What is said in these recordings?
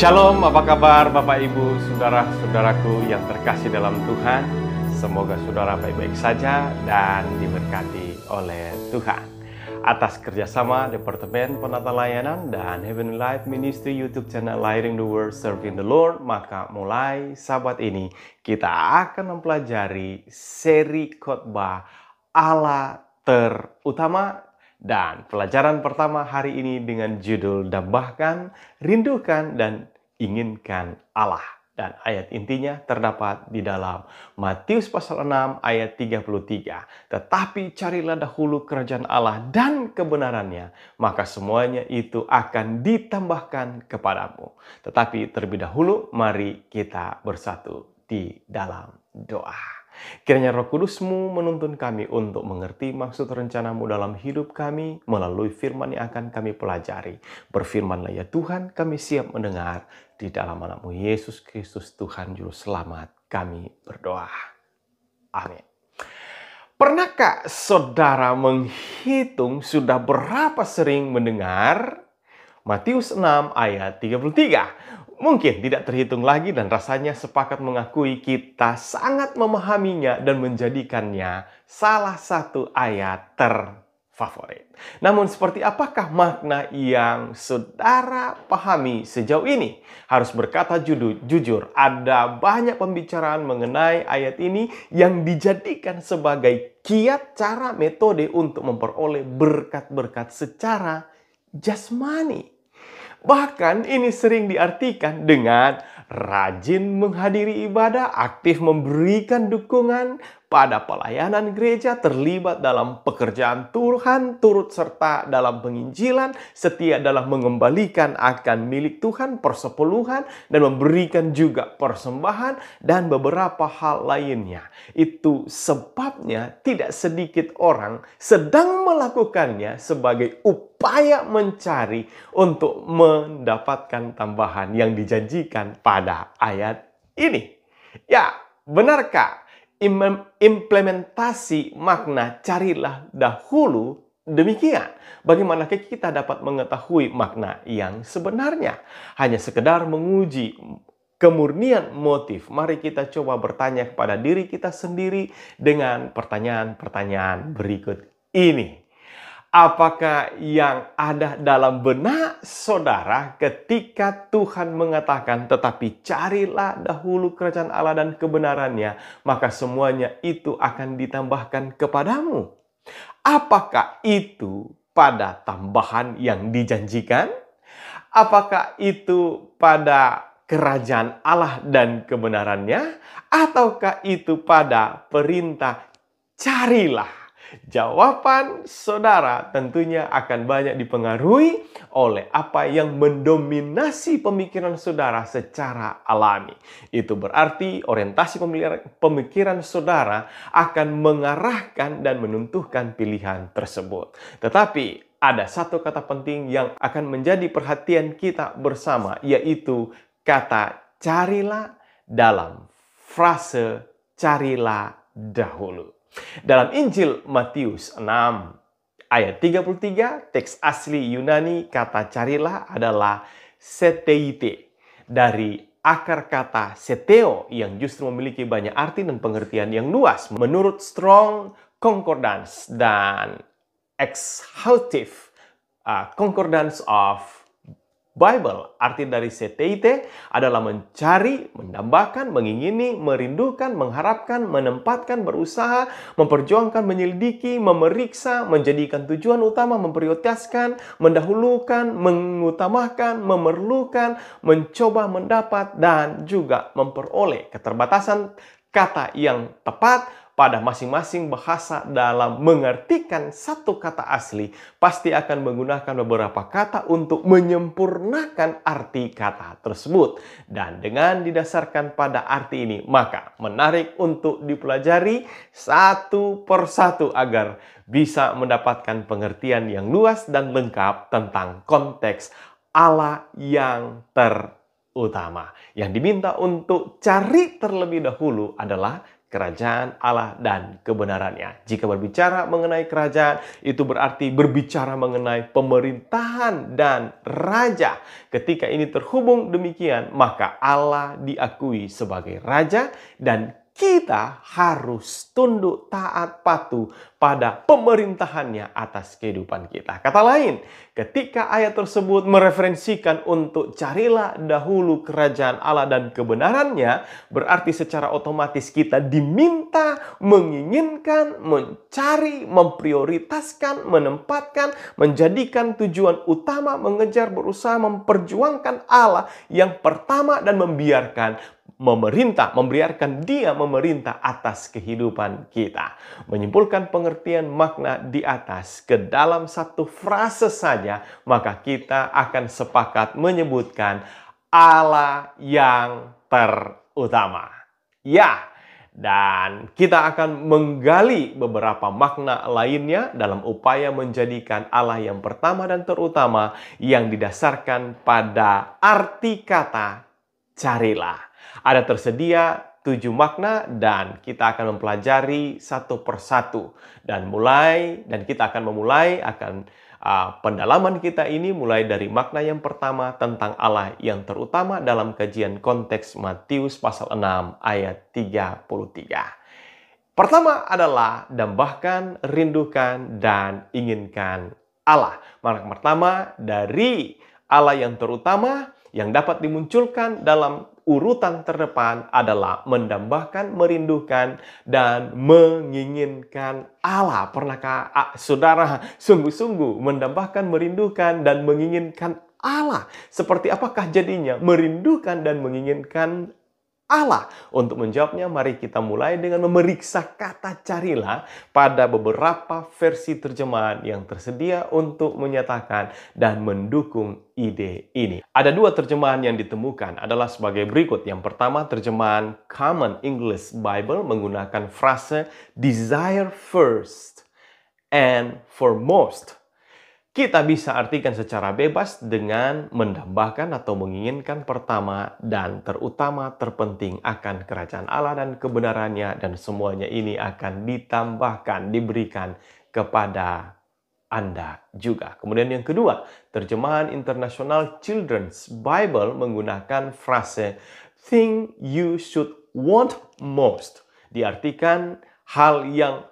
Shalom, apa kabar Bapak Ibu, saudara-saudaraku yang terkasih dalam Tuhan. Semoga saudara baik-baik saja dan diberkati oleh Tuhan. Atas kerjasama Departemen Penata Layanan dan Heavenly Light Ministry YouTube channel Lighting the World Serving the Lord, maka mulai sahabat ini kita akan mempelajari seri khotbah Allah terutama. Dan pelajaran pertama hari ini dengan judul Dambakan, Rindukan, dan Inginkan Allah. Dan ayat intinya terdapat di dalam Matius pasal 6 ayat 33. Tetapi carilah dahulu kerajaan Allah dan kebenarannya, maka semuanya itu akan ditambahkan kepadamu. Tetapi terlebih dahulu mari kita bersatu di dalam doa. Kiranya Roh Kudus-Mu menuntun kami untuk mengerti maksud rencana-Mu dalam hidup kami melalui firman yang akan kami pelajari. Berfirmanlah ya Tuhan, kami siap mendengar. Di dalam nama-Mu Yesus Kristus Tuhan Juru Selamat kami berdoa. Amin. Pernahkah saudara menghitung sudah berapa sering mendengar Matius 6 ayat 33? Mungkin tidak terhitung lagi dan rasanya sepakat mengakui kita sangat memahaminya dan menjadikannya salah satu ayat terfavorit. Namun seperti apakah makna yang saudara pahami sejauh ini? Harus berkata jujur, ada banyak pembicaraan mengenai ayat ini yang dijadikan sebagai kiat cara metode untuk memperoleh berkat-berkat secara jasmani. Bahkan ini sering diartikan dengan rajin menghadiri ibadah, aktif memberikan dukungan pada pelayanan gereja, terlibat dalam pekerjaan Tuhan, turut serta dalam penginjilan, setia dalam mengembalikan akan milik Tuhan, persepuluhan, dan memberikan juga persembahan, dan beberapa hal lainnya. Itu sebabnya tidak sedikit orang sedang melakukannya sebagai upaya mencari untuk mendapatkan tambahan yang dijanjikan pada ayat ini. Ya, benarkah implementasi makna carilah dahulu demikian? Bagaimana kita dapat mengetahui makna yang sebenarnya? Hanya sekedar menguji kemurnian motif. Mari kita coba bertanya kepada diri kita sendiri dengan pertanyaan-pertanyaan berikut ini. Apakah yang ada dalam benak saudara ketika Tuhan mengatakan, tetapi carilah dahulu kerajaan Allah dan kebenarannya, maka semuanya itu akan ditambahkan kepadamu? Apakah itu pada tambahan yang dijanjikan? Apakah itu pada kerajaan Allah dan kebenarannya? Ataukah itu pada perintah carilah? Jawaban saudara tentunya akan banyak dipengaruhi oleh apa yang mendominasi pemikiran saudara secara alami. Itu berarti orientasi pemikiran saudara akan mengarahkan dan menentukan pilihan tersebut. Tetapi ada satu kata penting yang akan menjadi perhatian kita bersama, yaitu kata carilah dalam frase carilah dahulu. Dalam Injil Matius 6 ayat 33, teks asli Yunani kata carilah adalah seteite, dari akar kata seteo yang justru memiliki banyak arti dan pengertian yang luas. Menurut Strong Concordance dan Exhaustive Concordance of Bible, arti dari seteite adalah mencari, mendambakan, mengingini, merindukan, mengharapkan, menempatkan, berusaha, memperjuangkan, menyelidiki, memeriksa, menjadikan tujuan utama, memprioritaskan, mendahulukan, mengutamakan, memerlukan, mencoba mendapat, dan juga memperoleh. Keterbatasan kata yang tepat pada masing-masing bahasa dalam mengartikan satu kata asli pasti akan menggunakan beberapa kata untuk menyempurnakan arti kata tersebut. Dan dengan didasarkan pada arti ini, maka menarik untuk dipelajari satu persatu agar bisa mendapatkan pengertian yang luas dan lengkap tentang konteks Allah yang terutama. Yang diminta untuk cari terlebih dahulu adalah kerajaan Allah dan kebenarannya. Jika berbicara mengenai kerajaan, itu berarti berbicara mengenai pemerintahan dan raja. Ketika ini terhubung demikian, maka Allah diakui sebagai raja dan kita harus tunduk, taat, patuh pada pemerintahannya atas kehidupan kita. Kata lain, ketika ayat tersebut mereferensikan untuk carilah dahulu kerajaan Allah dan kebenarannya, berarti secara otomatis kita diminta menginginkan, mencari, memprioritaskan, menempatkan, menjadikan tujuan utama, mengejar, berusaha memperjuangkan Allah yang pertama dan membiarkan dia memerintah atas kehidupan kita. Menyimpulkan pengertian makna di atas ke dalam satu frase saja, maka kita akan sepakat menyebutkan Allah yang terutama. Ya, dan kita akan menggali beberapa makna lainnya dalam upaya menjadikan Allah yang pertama dan terutama yang didasarkan pada arti kata carilah. Ada tersedia 7 makna dan kita akan mempelajari satu persatu. Dan kita akan memulai pendalaman kita ini mulai dari makna yang pertama tentang Allah yang terutama dalam kajian konteks Matius pasal 6 ayat 33. Pertama adalah dambahkan, rindukan, dan inginkan Allah. Makna pertama dari Allah yang terutama yang dapat dimunculkan dalam urutan terdepan adalah mendambahkan, merindukan, dan menginginkan Allah. Pernahkah saudara sungguh-sungguh mendambahkan, merindukan, dan menginginkan Allah? Seperti apakah jadinya merindukan dan menginginkan Allah? Untuk menjawabnya, mari kita mulai dengan memeriksa kata carilah pada beberapa versi terjemahan yang tersedia untuk menyatakan dan mendukung ide ini. Ada 2 terjemahan yang ditemukan adalah sebagai berikut. Yang pertama, terjemahan Common English Bible menggunakan frase desire first and foremost. Kita bisa artikan secara bebas dengan mendambahkan atau menginginkan pertama dan terutama terpenting akan kerajaan Allah dan kebenarannya, dan semuanya ini akan ditambahkan, diberikan kepada Anda juga. Kemudian yang kedua, terjemahan International Children's Bible menggunakan frase thing you should want most. Diartikan hal yang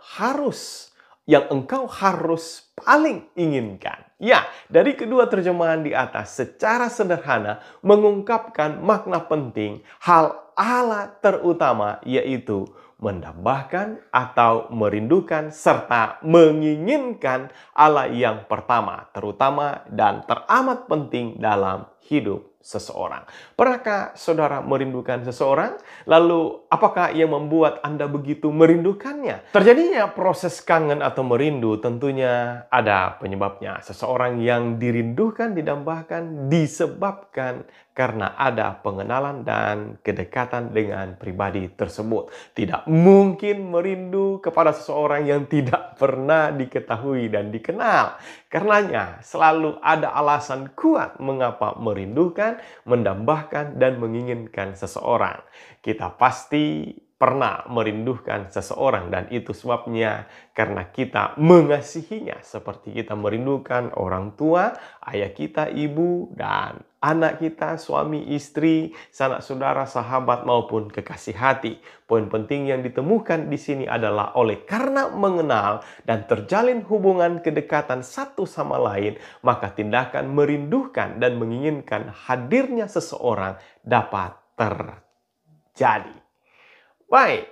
engkau harus paling inginkan. Ya, dari kedua terjemahan di atas secara sederhana mengungkapkan makna penting hal Allah terutama, yaitu mendambahkan atau merindukan serta menginginkan Allah yang pertama, terutama dan teramat penting dalam hidup seseorang. Pernahkah saudara merindukan seseorang? Lalu apakah yang membuat Anda begitu merindukannya? Terjadinya proses kangen atau merindu tentunya ada penyebabnya. Seseorang yang dirindukan, didambahkan, disebabkan karena ada pengenalan dan kedekatan dengan pribadi tersebut. Tidak mungkin merindu kepada seseorang yang tidak pernah diketahui dan dikenal. Karenanya selalu ada alasan kuat mengapa merindukan, mendambahkan, dan menginginkan seseorang. Kita pasti pernah merindukan seseorang, dan itu sebabnya karena kita mengasihinya seperti kita merindukan orang tua, ayah kita, ibu, dan anak kita, suami, istri, sanak saudara, sahabat, maupun kekasih hati. Poin penting yang ditemukan di sini adalah oleh karena mengenal dan terjalin hubungan kedekatan satu sama lain, maka tindakan merindukan dan menginginkan hadirnya seseorang dapat terjadi. Baik,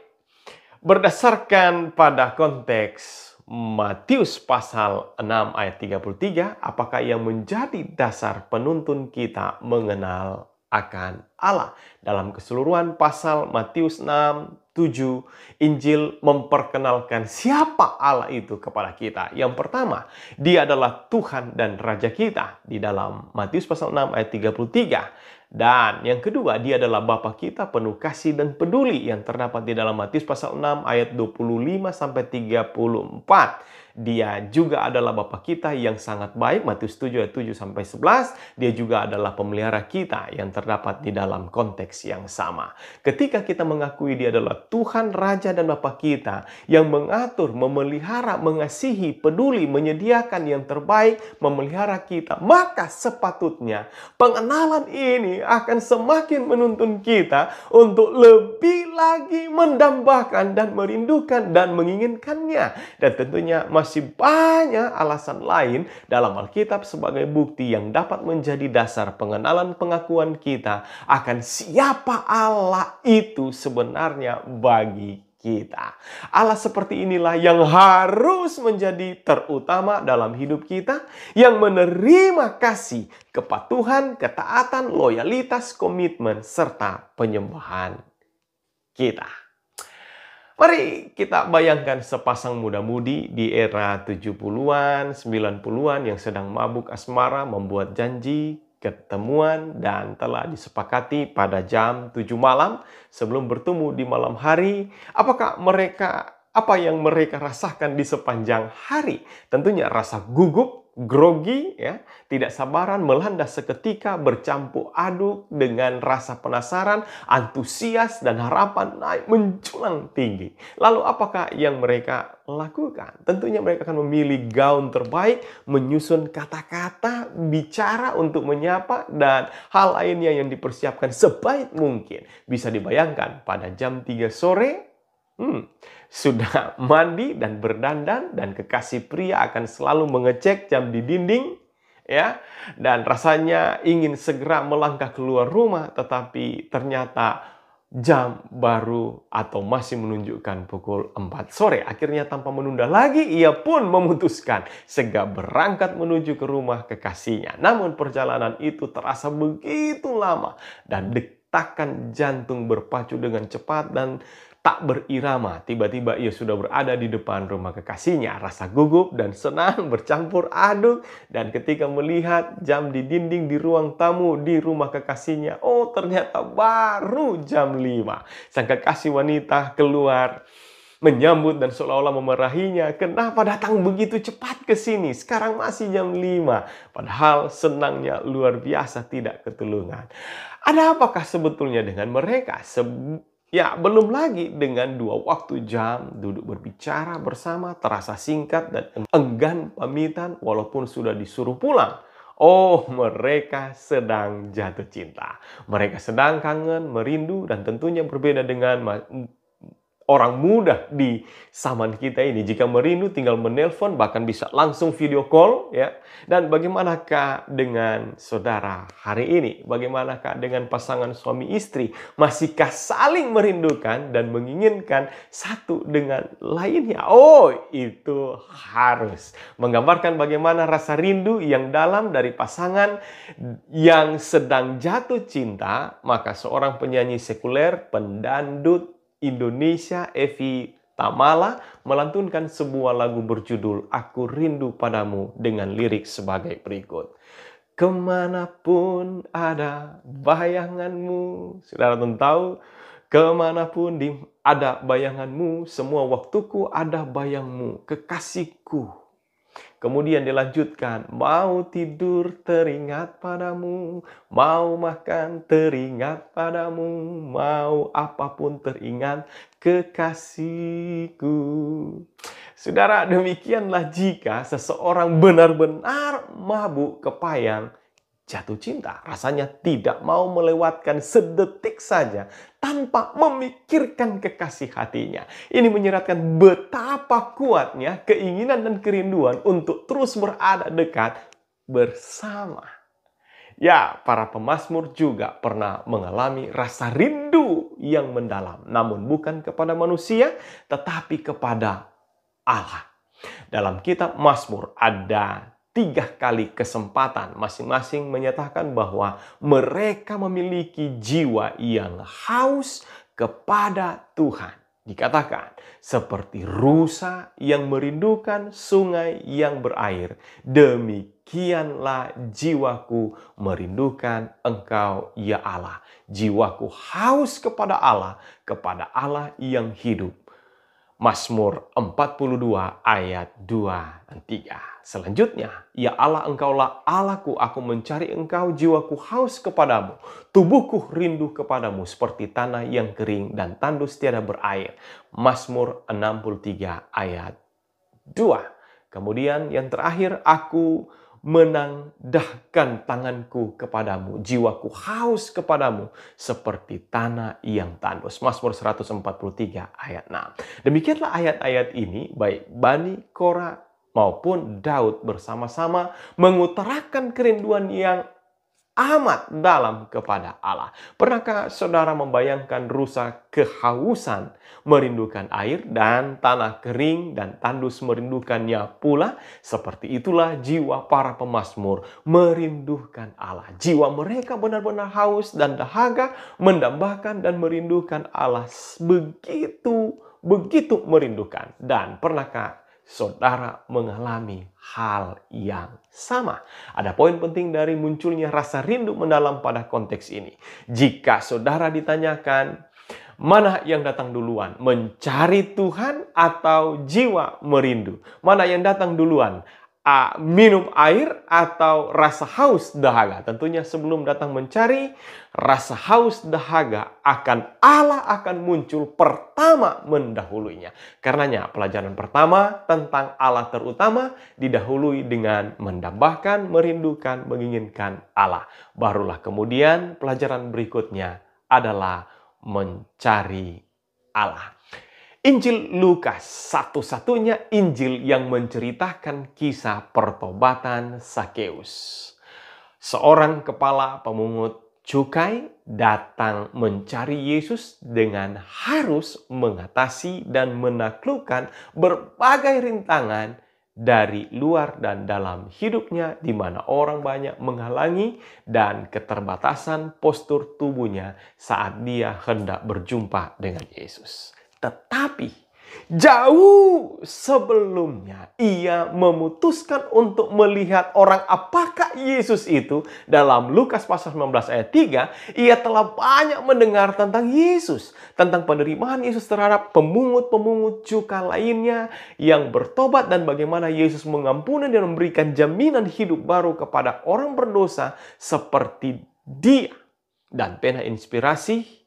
berdasarkan pada konteks Matius pasal 6 ayat 33, apakah yang menjadi dasar penuntun kita mengenal akan Allah? Dalam keseluruhan pasal Matius 6:7, Injil memperkenalkan siapa Allah itu kepada kita. Yang pertama, Dia adalah Tuhan dan Raja kita di dalam Matius pasal 6 ayat 33. Dan yang kedua, Dia adalah Bapa kita penuh kasih dan peduli yang terdapat di dalam Matius pasal 6 ayat 25-34. Dia juga adalah Bapa kita yang sangat baik, Matius 7 ayat 7-11. Dia juga adalah pemelihara kita yang terdapat di dalam konteks yang sama. Ketika kita mengakui Dia adalah Tuhan, Raja, dan Bapa kita yang mengatur, memelihara, mengasihi, peduli, menyediakan yang terbaik, memelihara kita, maka sepatutnya pengenalan ini akan semakin menuntun kita untuk lebih lagi mendambakan dan merindukan dan menginginkannya. Dan tentunya masih banyak alasan lain dalam Alkitab sebagai bukti yang dapat menjadi dasar pengenalan pengakuan kita akan siapa Allah itu sebenarnya bagi kita. Allah seperti inilah yang harus menjadi terutama dalam hidup kita, yang menerima kasih, kepatuhan, ketaatan, loyalitas, komitmen, serta penyembahan kita. Mari kita bayangkan sepasang muda-mudi di era 70-an, 90-an yang sedang mabuk asmara membuat janji ketemuan dan telah disepakati pada jam 7 malam sebelum bertemu di malam hari. Apa yang mereka rasakan di sepanjang hari? Tentunya rasa gugup, grogi, ya, tidak sabaran melanda seketika bercampur aduk dengan rasa penasaran, antusias, dan harapan naik menjulang tinggi. Lalu apakah yang mereka lakukan? Tentunya mereka akan memilih gaun terbaik, menyusun kata-kata, bicara untuk menyapa, dan hal lainnya yang dipersiapkan sebaik mungkin. Bisa dibayangkan pada jam 3 sore, sudah mandi dan berdandan, dan kekasih pria akan selalu mengecek jam di dinding, ya, dan rasanya ingin segera melangkah keluar rumah, tetapi ternyata jam baru atau masih menunjukkan pukul 4 sore. Akhirnya tanpa menunda lagi, ia pun memutuskan segera berangkat menuju ke rumah kekasihnya. Namun perjalanan itu terasa begitu lama dan detakan jantung berpacu dengan cepat dan tak berirama. Tiba-tiba ia sudah berada di depan rumah kekasihnya. Rasa gugup dan senang bercampur aduk. Dan ketika melihat jam di dinding di ruang tamu di rumah kekasihnya, oh ternyata baru jam 5. Sang kekasih wanita keluar menyambut dan seolah-olah memarahinya. Kenapa datang begitu cepat ke sini? Sekarang masih jam 5. Padahal senangnya luar biasa tidak ketulungan. Ada apakah sebetulnya dengan mereka? Ya, belum lagi dengan 2 waktu jam duduk berbicara bersama, terasa singkat dan enggan pamitan walaupun sudah disuruh pulang. Oh, mereka sedang jatuh cinta. Mereka sedang kangen, merindu, dan tentunya berbeda dengan orang muda di zaman kita ini. Jika merindu tinggal menelpon, bahkan bisa langsung video call, ya. Dan bagaimanakah dengan saudara hari ini? Bagaimanakah dengan pasangan suami istri? Masihkah saling merindukan dan menginginkan satu dengan lainnya? Oh, itu harus menggambarkan bagaimana rasa rindu yang dalam dari pasangan yang sedang jatuh cinta. Maka seorang penyanyi sekuler, pendandut Indonesia, Evi Tamala, melantunkan sebuah lagu berjudul Aku Rindu Padamu dengan lirik sebagai berikut. Kemanapun ada bayanganmu, saudara tentu tahu, kemanapun ada bayanganmu, semua waktuku ada bayangmu, kekasihku. Kemudian dilanjutkan, mau tidur teringat padamu, mau makan teringat padamu, mau apapun teringat kekasihku. Saudara, demikianlah jika seseorang benar-benar mabuk kepayang, jatuh cinta, rasanya tidak mau melewatkan sedetik saja tanpa memikirkan kekasih hatinya. Ini menyeratkan betapa kuatnya keinginan dan kerinduan untuk terus berada dekat bersama. Ya, para pemazmur juga pernah mengalami rasa rindu yang mendalam, namun bukan kepada manusia, tetapi kepada Allah. Dalam kitab Mazmur ada 3 kali kesempatan masing-masing menyatakan bahwa mereka memiliki jiwa yang haus kepada Tuhan. Dikatakan, seperti rusa yang merindukan sungai yang berair, demikianlah jiwaku merindukan Engkau, ya Allah. Jiwaku haus kepada Allah yang hidup. Mazmur 42 ayat 2 dan 3. Selanjutnya, ya Allah, Engkaulah Allahku, aku mencari Engkau, jiwaku haus kepadamu, tubuhku rindu kepadamu seperti tanah yang kering dan tandus tiada berair. Mazmur 63 ayat 2. Kemudian yang terakhir, aku menandahkan tanganku kepadamu, jiwaku haus kepadamu seperti tanah yang tandus. Mazmur 143 ayat 6. Demikianlah ayat-ayat ini, baik Bani Korah maupun Daud bersama-sama mengutarakan kerinduan yang amat dalam kepada Allah. Pernahkah saudara membayangkan rusa kehausan merindukan air dan tanah kering dan tandus merindukannya pula? Seperti itulah jiwa para pemazmur merindukan Allah. Jiwa mereka benar-benar haus dan dahaga mendambakan dan merindukan Allah. Begitu merindukan. Dan pernahkah saudara mengalami hal yang sama? Ada poin penting dari munculnya rasa rindu mendalam pada konteks ini. Jika saudara ditanyakan, mana yang datang duluan? Mencari Tuhan atau jiwa merindu? Mana yang datang duluan? Minum air atau rasa haus dahaga? Tentunya sebelum datang mencari, rasa haus dahaga akan Allah akan muncul pertama mendahulunya. Karenanya pelajaran pertama tentang Allah terutama didahului dengan mendambakan, merindukan, menginginkan Allah. Barulah kemudian pelajaran berikutnya adalah mencari Allah. Injil Lukas satu-satunya Injil yang menceritakan kisah pertobatan Sakeus. Seorang kepala pemungut cukai datang mencari Yesus dengan harus mengatasi dan menaklukkan berbagai rintangan dari luar dan dalam hidupnya, di mana orang banyak menghalangi dan keterbatasan postur tubuhnya saat dia hendak berjumpa dengan Yesus. Tetapi jauh sebelumnya ia memutuskan untuk melihat orang apakah Yesus itu. Dalam Lukas pasal 19 ayat 3, ia telah banyak mendengar tentang Yesus, tentang penerimaan Yesus terhadap pemungut-pemungut cukai lainnya yang bertobat dan bagaimana Yesus mengampuni dan memberikan jaminan hidup baru kepada orang berdosa seperti dia. Dan pena inspirasi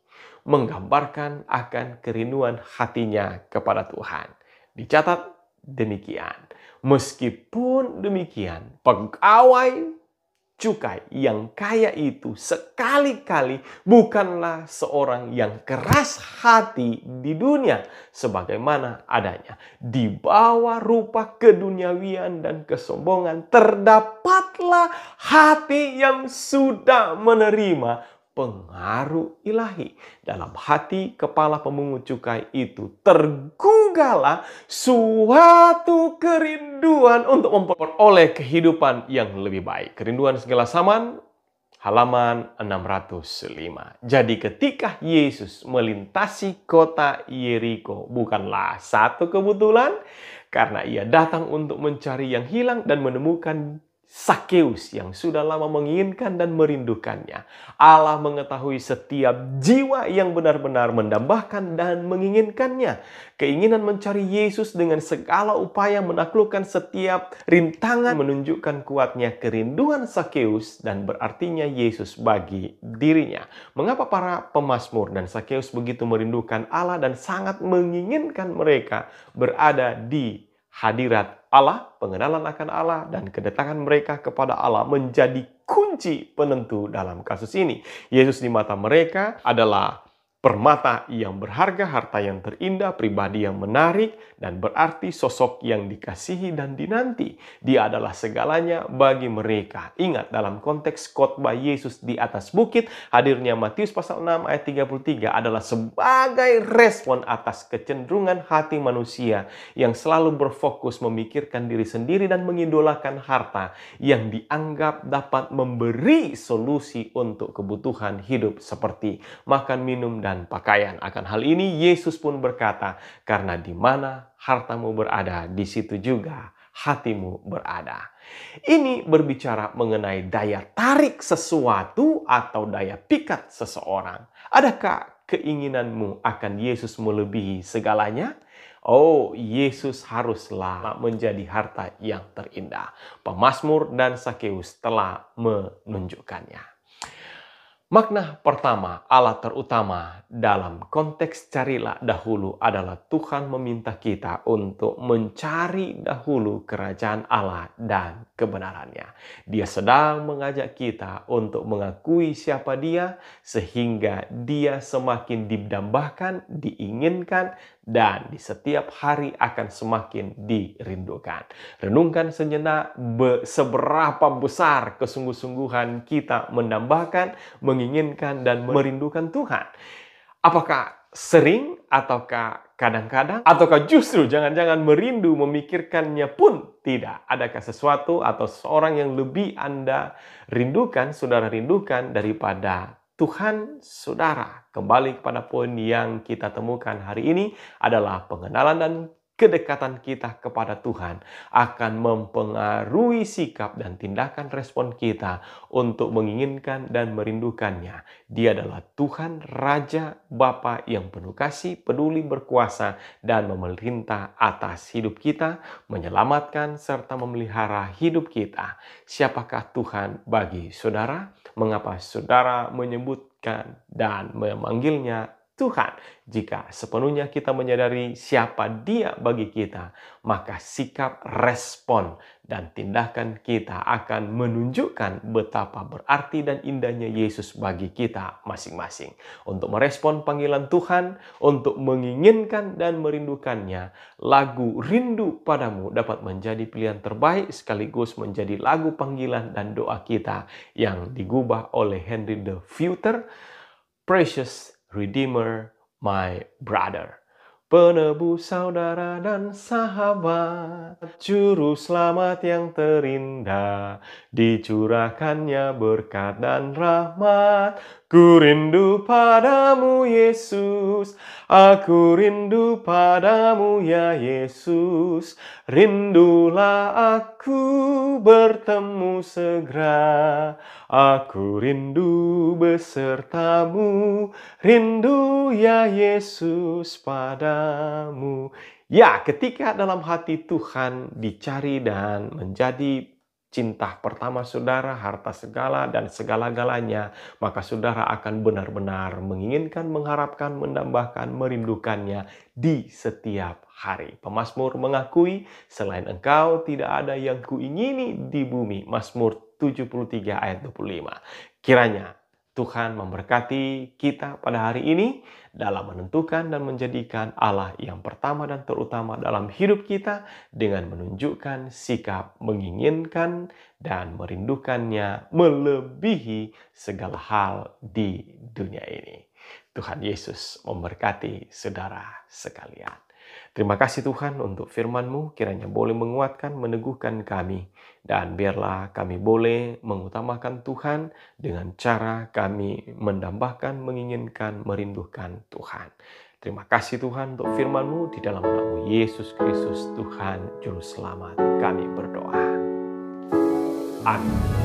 menggambarkan akan kerinduan hatinya kepada Tuhan. Dicatat demikian. Meskipun demikian, pegawai cukai yang kaya itu sekali-kali bukanlah seorang yang keras hati di dunia sebagaimana adanya. Di bawah rupa keduniawian dan kesombongan terdapatlah hati yang sudah menerima pengaruh ilahi. Dalam hati kepala pemungut cukai itu tergugahlah suatu kerinduan untuk memperoleh kehidupan yang lebih baik. Kerinduan segala zaman, halaman 605. Jadi ketika Yesus melintasi kota Yeriko bukanlah satu kebetulan, karena ia datang untuk mencari yang hilang dan menemukan Sakeus yang sudah lama menginginkan dan merindukannya. Allah mengetahui setiap jiwa yang benar-benar mendambakan dan menginginkannya. Keinginan mencari Yesus dengan segala upaya menaklukkan setiap rintangan menunjukkan kuatnya kerinduan Sakeus dan berartinya Yesus bagi dirinya. Mengapa para pemazmur dan Sakeus begitu merindukan Allah dan sangat menginginkan mereka berada di hadirat Allah, pengenalan akan Allah, dan kedatangan mereka kepada Allah menjadi kunci penentu dalam kasus ini. Yesus di mata mereka adalah permata yang berharga, harta yang terindah, pribadi yang menarik, dan berarti sosok yang dikasihi dan dinanti. Dia adalah segalanya bagi mereka. Ingat, dalam konteks khotbah Yesus di atas bukit, hadirnya Matius pasal 6 ayat 33 adalah sebagai respon atas kecenderungan hati manusia yang selalu berfokus memikirkan diri sendiri dan mengidolakan harta yang dianggap dapat memberi solusi untuk kebutuhan hidup seperti makan, minum, dan pakaian. Akan hal ini Yesus pun berkata, karena di mana hartamu berada, di situ juga hatimu berada. Ini berbicara mengenai daya tarik sesuatu atau daya pikat seseorang. Adakah keinginanmu akan Yesus melebihi segalanya? Oh, Yesus haruslah menjadi harta yang terindah. Pemazmur dan Sakeus telah menunjukkannya. Makna pertama, Allah terutama dalam konteks carilah dahulu adalah Tuhan meminta kita untuk mencari dahulu kerajaan Allah dan kebenarannya. Dia sedang mengajak kita untuk mengakui siapa Dia sehingga Dia semakin didambakan, diinginkan, dan di setiap hari akan semakin dirindukan. Renungkan sejenak seberapa besar kesungguh-sungguhan kita mendambakan, menginginkan, dan merindukan Tuhan. Apakah sering, ataukah kadang-kadang, ataukah justru jangan-jangan merindu, memikirkannya pun tidak? Adakah sesuatu atau seorang yang lebih Anda rindukan, saudara rindukan daripada Tuhan saudara? Kembali kepada poin yang kita temukan hari ini adalah pengenalan dan kedekatan kita kepada Tuhan akan mempengaruhi sikap dan tindakan respon kita untuk menginginkan dan merindukannya. Dia adalah Tuhan, Raja, Bapa yang penuh kasih, peduli, berkuasa, dan memerintah atas hidup kita, menyelamatkan serta memelihara hidup kita. Siapakah Tuhan bagi saudara? Mengapa saudara menyebutkan dan memanggilnya Tuhan? Jika sepenuhnya kita menyadari siapa Dia bagi kita, maka sikap, respon, dan tindakan kita akan menunjukkan betapa berarti dan indahnya Yesus bagi kita masing-masing. Untuk merespon panggilan Tuhan, untuk menginginkan dan merindukannya, lagu Rindu Padamu dapat menjadi pilihan terbaik sekaligus menjadi lagu panggilan dan doa kita yang digubah oleh Henry the Fifth, Precious Redeemer, my brother. Penebus saudara dan sahabat, juru selamat yang terindah, dicurahkannya berkat dan rahmat. Ku rindu padamu Yesus, aku rindu padamu ya Yesus. Rindulah aku bertemu segera, aku rindu besertamu, rindu ya Yesus padamu. Ya, ketika dalam hati Tuhan dicari dan menjadi cinta pertama saudara, harta segala dan segala-galanya, maka saudara akan benar-benar menginginkan, mengharapkan, mendambakan, merindukannya di setiap hari. Pemazmur mengakui, selain Engkau tidak ada yang kuingini di bumi. Mazmur 73 ayat 25. Kiranya Tuhan memberkati kita pada hari ini dalam menentukan dan menjadikan Allah yang pertama dan terutama dalam hidup kita dengan menunjukkan sikap menginginkan dan merindukannya melebihi segala hal di dunia ini. Tuhan Yesus memberkati saudara sekalian. Terima kasih Tuhan untuk firman-Mu, kiranya boleh menguatkan, meneguhkan kami. Dan biarlah kami boleh mengutamakan Tuhan dengan cara kami mendambakan, menginginkan, merindukan Tuhan. Terima kasih Tuhan untuk firman-Mu, di dalam nama Yesus Kristus Tuhan Juru Selamat kami berdoa. Amin.